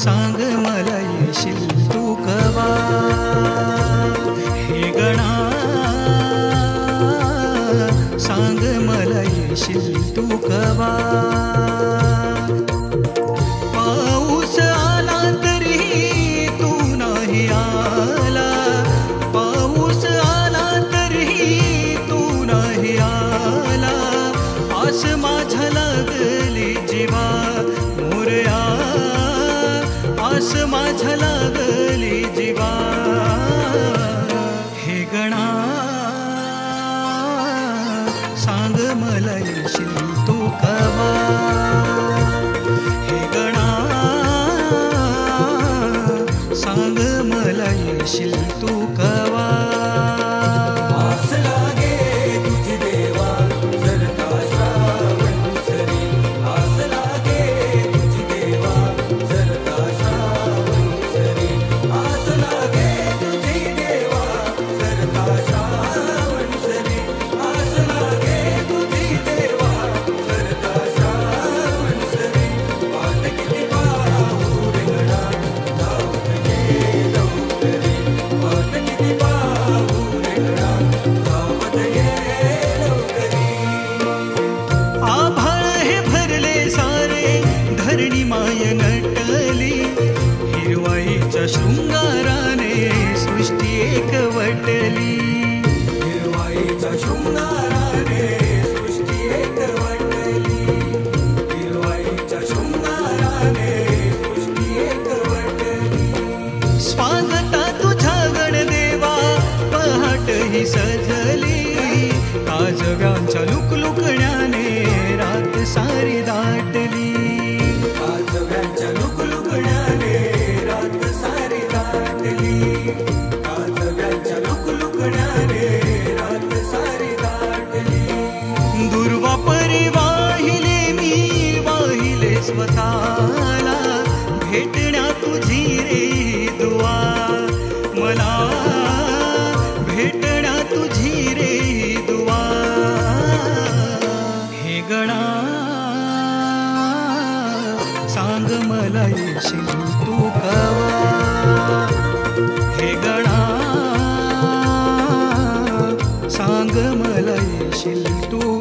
सांग मला येशील तू कवा. हे गणा सांग मला येशील तू कवा. पाऊस आला तरी तू नाही आला, पाऊस आला तरी तू नाही आला. आस माझ्या लागली जीवा मोरया, आस माझ्या लागली जीवा. हे गणा सांग मला येशील तू कवा. हे गणा सांग मला येशील तू कवा. आस लागे तुझी देवा जर का श्रावण सरी, आस लागे तुझी देवा जर का श्रावण सरी, आस लागे तुझी देवा जर का श्रावण सरी, आस लागे तुझी देवा जर का श्रावण सरी. वाट किती पाहू रेंगणा धावत ये लवकरी, वाट किती पाहू रेंगणा धावत ये लवकरी. आभाळ हे भरले सारे धरणी माय नटली, हिरवाईच्या शृंगाराने सृष्टी एकवटली. हिरवाईच्या शृंगाराने सृष्टी एकवटली, हिरवाईच्या शृंगाराने सृष्टी एकवटली. स्वागता तुझ्या गणदेवा पहाट ही सजली, काजव्यांच्या लुकलुकण्याने रात सारी दाटली. काजव्यांच्या लुकलुकण्याने रात सारी दाटली, काजव्यांच्या लुकलुकण्याने रात सारी दाटली. दुर्वा परी वाहिले मी वाहिले स्वतःला, भेटण्या तुझी रे दुआ मला, भेटण्या तुझी रे दुआ. हे गणा सांग मला येशील तू कवा. हे गणा सांग मला येशील तू